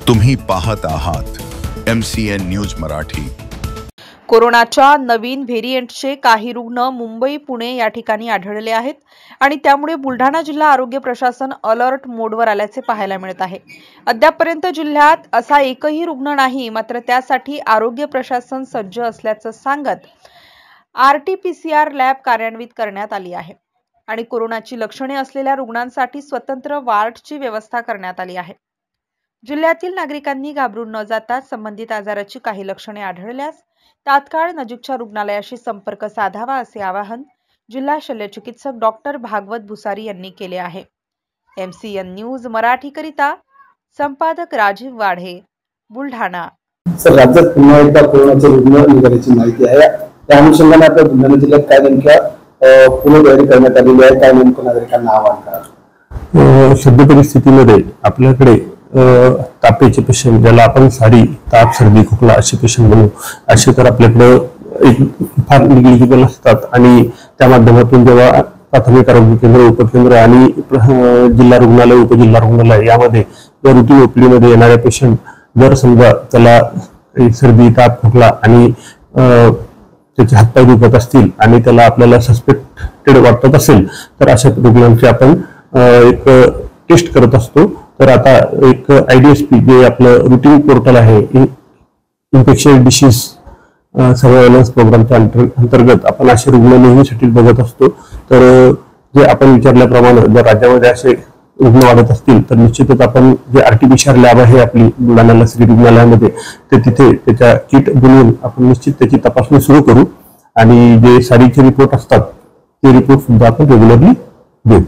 तुम्ही पाहत आहात MCN न्यूज मराठी। कोरोनाच्या नवीन व्हेरिएंटचे काही रुग्ण मुंबई, पुणे या ठिकाणी आढळले आहेत आणि त्यामुळे बुलढाणा जिल्हा आरोग्य प्रशासन अलर्ट मोडवर आल्याचे पाहायला मिळत आहे। अद्यापपर्यंत जिल्ह्यात असा एकही रुग्ण नाही, मात्र त्यासाठी आरोग्य प्रशासन सज्ज असल्याचं सांगत RT-PCR लॅब कार्यान्वित करण्यात आली आहे आणि कोरोनाची लक्षणे असलेल्या रुग्णांसाठी स्वतंत्र वार्डची व्यवस्था करण्यात आली आहे। जिल्ह्यातील नागरिकांनी घाबरून न जाता संबंधित आजाराची काही लक्षणे आढळल्यास तात्काळ नजीकच्या रुग्णालयाशी संपर्क साधावा असे आवाहन जिल्हा शल्यचिकित्सक डॉक्टर भागवत भुसारी यांनी केले आहे। MCN न्यूज मराठी करिता संपादक राजीव वाढे, बुलढाणा। सर, राज्यात पुन्हा एकदा कोरोनाचे रुग्ण निघाल्याची माहिती आहे। त्या अनुषंगाने आपल्या बुलढाणा जिल्ह्यात काय नेमक्या पूर्वतयारी करण्यात आलेली आहे, काय नेमकं नागरिकांना आवाहन करा? सध्या परिस्थितीमध्ये आपल्याकडे तापेचे पेशंट, ज्याला आपण साडी, ताप, सर्दी, खोकला असे पेशंट म्हणू, असे तर आपल्याकडे एक फार निगडीत असतात आणि त्या माध्यमातून जेव्हा प्राथमिक आरोग्य केंद्र, उपकेंद्र आणि जिल्हा रुग्णालय, उपजिल्हा रुग्णालय यामध्ये या रुटीन OPD मध्ये येणाऱ्या पेशंट जर समजा त्याला सर्दी, ताप, खोकला आणि त्याचे हातपाय दुखत असतील आणि त्याला आपल्याला सस्पेक्टेड वाटत असेल तर अशा रुग्णांची आपण एक टेस्ट करत असतो। तर आता एक IDSP जे आपलं रुटीन पोर्टल आहे, इन्फेक्शियस डिसीज सर्व्हेलन्स प्रोग्रामच्या अंतर्गत आपण असे रुग्ण नेहमीसाठी बघत असतो। तर जे आपण विचारल्याप्रमाणे जर राज्यामध्ये असे रुग्ण वाढत असतील तर निश्चितच आपण जे RT-PCR लॅब आहे आपली बुलढाणा श्री रुग्णालयामध्ये, ते तिथे त्याच्या किट बनवून आपण निश्चित त्याची तपासणी सुरू करू आणि जे साडीचे रिपोर्ट असतात ते रिपोर्ट सुद्धा आपण रेग्युलरली देऊ।